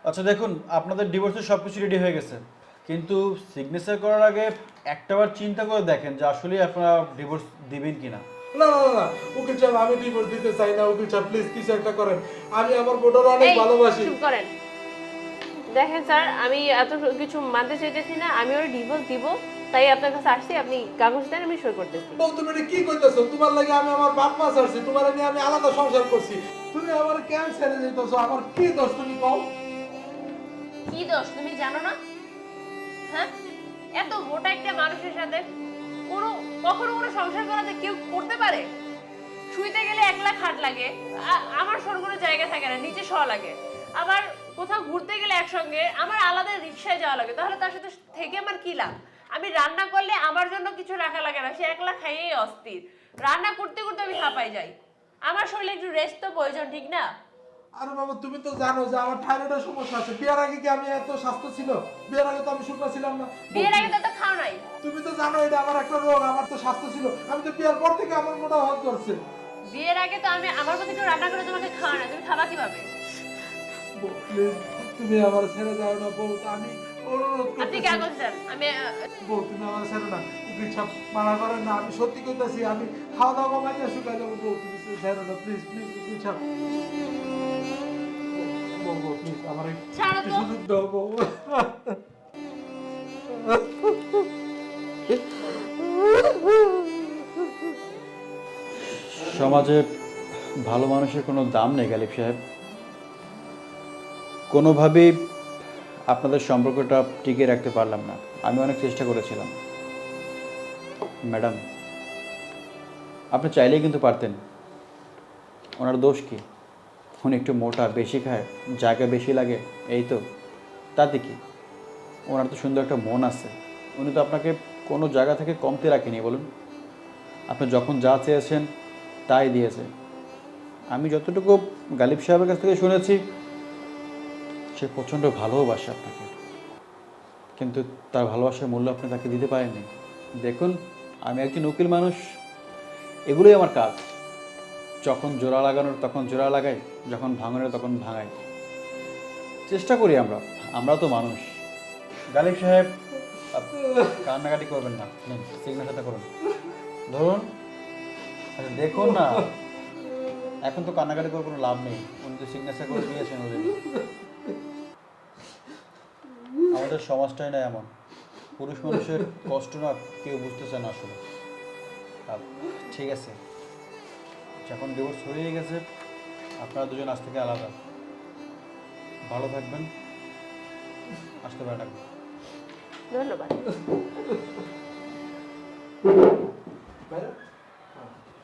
আচ্ছা দেখুন, আপনাদের ডিভোর্সের সবকিছু রেডি হয়ে গেছে, কিন্তু সিগনেচার করার আগে একটাবার চিন্তা করে দেখেন যে আসলে আপনারা ডিভোর্স দিবেন কিনা। না না না না, উকিল সাহেব আমি ডিভোর্স দিতে চাই না। উকিল সাহেব প্লিজ কিছু একটা করেন। আমি আমার বোনের অনেক এই ভালোবাসি। চুপ করেন। দেখেন স্যার, আমি এত কিছু মানতে চাইতেছি না। আমি ওর ডিভোর্স দিব, তাই আপনার কাছে আসছি। আপনি কাগজ দেন, আমি সই করতেছি। বউ তুমি এটা কি কইতেছো? তোমার লাগে আমি আমার বাপ মা ছাড়ছি, তোমার নিয়ে আমি আলাদা সংসার করছি, তুমি আমার কেন ছেড়ে দিতেছো? আমার কি দোষ তুমি কও? কি দোষ তুমি জানো না? হ্যাঁ, এত মোটা একটা মানুষের সাথে কখনো কোনো সংসার করা যে কেউ করতে পারে? শুইতে গেলে একলা খাট লাগে, আমার শোর কোনো জায়গা থাকে না, নিচে শোয়া লাগে। আবার কোথাও ঘুরতে গেলে একসঙ্গে আমার আলাদা রিক্সায় যাওয়া লাগে। তাহলে তার সাথে থেকে আমার কি লাভ? আমি রান্না করলে আমার জন্য কিছু রাখা লাগে না, সে একলা খাইয়েই অস্থির। রান্না করতে করতে আমি হাঁপাই যাই। আমার শরীরে একটু রেস্ট তো প্রয়োজন, ঠিক না? আরে বাবা তুমি তো জানো যে আমার থাইরয়েডের সমস্যা আছে। বিয়ের আগে কি আমি এত স্বাস্থ্য ছিল? বিয়ের আগে তো আমি শুকনা ছিলাম না। বিয়ের আগে তো এত খাও নাই। তুমি তো জানো এটা আমার একটা রোগ, আমার তো স্বাস্থ্য ছিল। আমি তো বিয়ের পর থেকে আমার মোটা হওয়া করছে। বিয়ের আগে তো আমি আমার মধ্যে একটু রান্না করে তোমাকে খাওয়া না, তুমি খাবা কিভাবে? প্লিজ তুমি আমার ছেড়ে যাও না বউ, আমি অনুরোধ আপনি করতেছি। কাগজ দেন, আমি বউ তুমি আমার ছেড়ে না, উকিল সাহেব মানা করেন না, আমি সত্যি কইতাছি। আমি খাওয়া দাওয়া কমাইতে শুকাই যাবো। বউ তুমি ছেড়ে না, প্লিজ প্লিজ উকিল সাহেব। বউ বউ প্লিজ আমার ছাড়ো একটু তো। সুযোগ দাও বউ। সমাজে ভালো মানুষের কোনো দাম নেই গালিব সাহেব। কোনোভাবেই আপনাদের সম্পর্কটা টিকিয়ে রাখতে পারলাম না। আমি অনেক চেষ্টা করেছিলাম। ম্যাডাম, আপনি চাইলেই কিন্তু পারতেন। ওনার দোষ কি? উনি একটু মোটা, বেশি খায়, জায়গা বেশি লাগে, এই তো, তাতে কি? ওনার তো সুন্দর একটা মন আছে। উনি তো আপনাকে কোনো জায়গা থেকে কমতে রাখেনি বলুন। আপনি যখন যা চেয়েছেন তাই দিয়েছে। আমি যতটুকু গালিব সাহেবের কাছ থেকে শুনেছি, সে প্রচণ্ড ভালোবাসে আপনাকে, কিন্তু তার ভালোবাসার মূল্য আপনি তাকে দিতে পারেননি। দেখুন, আমি একজন উকিল মানুষ, এগুলোই আমার কাজ। যখন জোড়া লাগানোর তখন জোড়া লাগাই, যখন ভাঙানোর তখন ভাঙাই। চেষ্টা করি আমরা, আমরাও তো মানুষ। গালিব সাহেব, কান্নাকাটি করবেন না, নিন সিগনেচারটা করুন, ধরুন। আচ্ছা দেখুন না, এখন তো কান্নাকাটি করে কোনো লাভ নেই। উনি তো সিগনেচার করে দিয়েছেন অলরেডি। আমাদের সমাজটাই না এমন, পুরুষ মানুষের কষ্ট না কেউ বুঝতেছে না আসলে। ঠিক আছে, যখন ডিভোর্স হয়ে গেছে, আপনারা দুজন আজ থেকে আলাদা। ভালো থাকবেন, আসতে পারেন। ধন্যবাদ।